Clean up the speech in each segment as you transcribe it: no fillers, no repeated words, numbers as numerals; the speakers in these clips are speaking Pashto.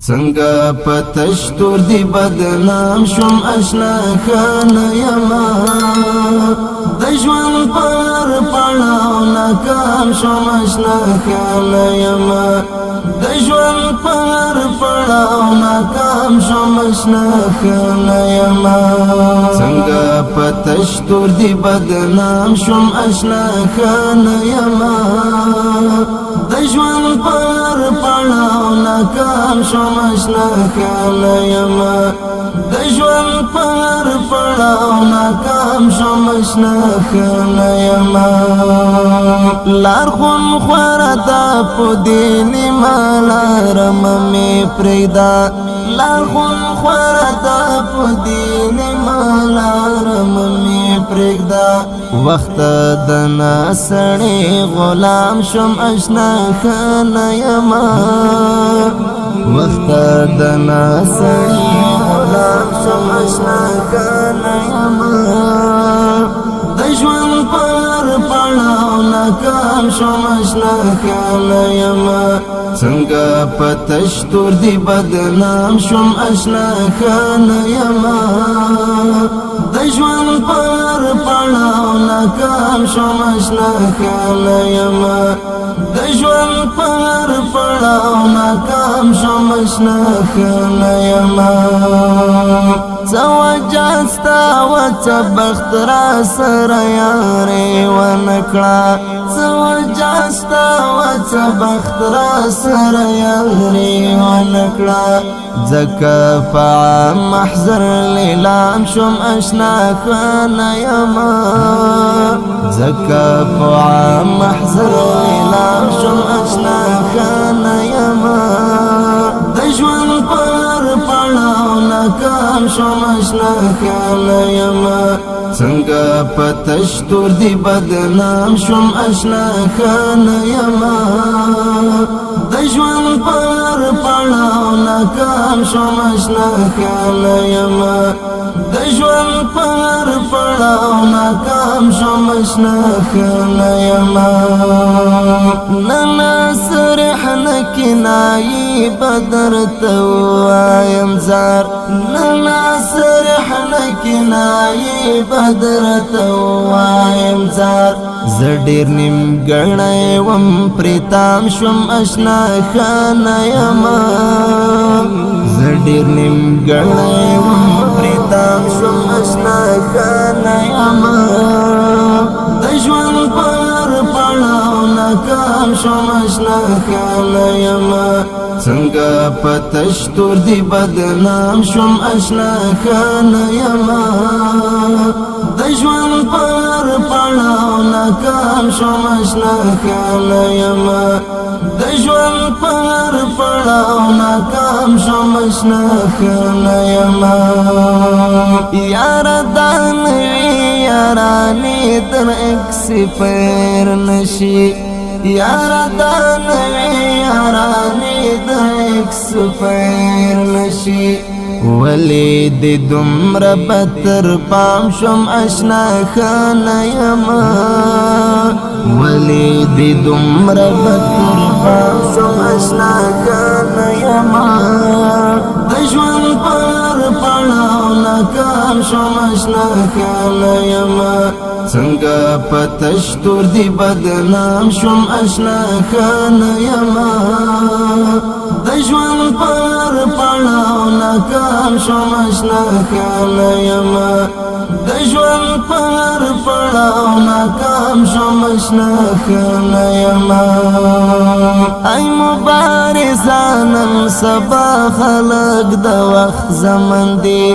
څنګه پتشتور دی بدنام شم اشنا خان یما د ژوند پر پړاو ناکام شم اشنا خان یما د ژوند پر پړاو ناکام شم اشنا خان یما څنګه پتشتور دی بدنام شم اشنا خان یما د ژوند پر پړاو ناکام شم اشنا خان یما د ژوند پر پړاو ناکام شم اشنا خان یما لار خون خوردا په دین مالارم می پرېدا لار خون خوردا په دین مالارم می پرېدا وخت د ناسړې غلام شم اشنا خان یما وقت د ناسړې غلام شم اشنا خان یما د ژوند پر پړاو ناکام شم اشنا خان یما څنګه پتشتور دی بدنام شم اشنا خان یما د ژوند پر پړاو ناکام شم اشنا خان یما د ژوند پر پړاو ناکام شم اشنا خان یما سوجاستا وڅبخت را سره یارې ونکړه سوجاستا وڅبخت را سره یارې ونکړه ځکه په محضر لیلام شم اشنا خان یما ځکه په محضر لیلام شم اشنا خان یما د ژوند پر پړاو ناکام شم اشنا خان یما څنګه پتشتور دی بدنام شم اشنا خان یما د ژوند پر پړاو ناکام شم اشنا خان یما د ژوند پر پړاو ناکام شم اشنا خان یما نن سرحن کنای بدر تو وایم زار نن سرحن کنای بدر تو وایم زار زډیر نیم ګړای وم پریتام شم اشنا خان یما زډیر نیم ګړای وم پریتام شم اشنا خان یما د ژوند پر پړاو ناکام شم اشنا خان یما څنګه پتشتور دی بدنام شم اشنا خان یما د ژوند پر پړاو ناکام شم اشنا خان یما د ژوند پر پړاو ناکام شم اشنا خان یما یار دانوی یارانی تر اکسپیر نشي یار دانوی یارانی تر اکسپیر نشي ولی دی دمر بتر پام شم اشنا خان یما ولی دی دمر بتر پام شم اشنا خان یما د ژوند پر پړاو ناکام شم اشنا خان یما څنګه پتشتور دی بدنام شم اشنا خان یما د ژوند پر پړاو ناکام شم اشنا خان یما د ژوند پر پړاو ناکام شم اشنا خان یما ای مبارزانم سبا خلق د وخت زمن دی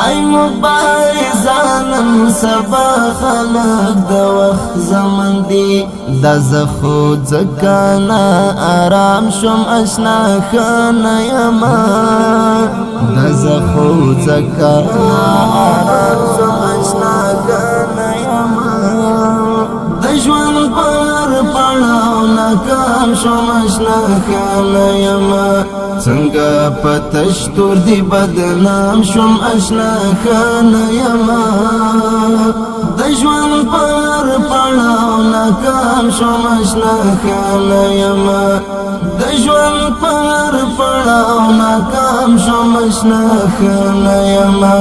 ای مبارزانم سبا خلق د وخت زمن دی د زخو ځکانا آرام شم اشنا خان یما د زخو ځکانا آرام شم اشنا خان یما د ژوند پر پړاو ناکام شم اشنا خان یما څنګه پتشتور دی بدنام شم اشنا خان یما د ژوند پر پړاو ناکام شم اشنا خان یما د د ژوند پر پړاو ناکام شوم اشنا خانه یما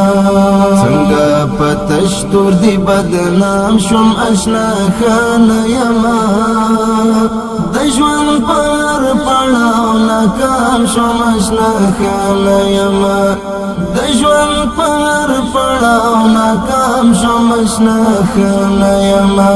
څنګه په تشتور دی بدنام شوم اشنا خانه یما د ژوند پر پړاو ناکام شوم اشنا خانه یما د ژوند پر پړاو ناکام شوم اشنا خانه یما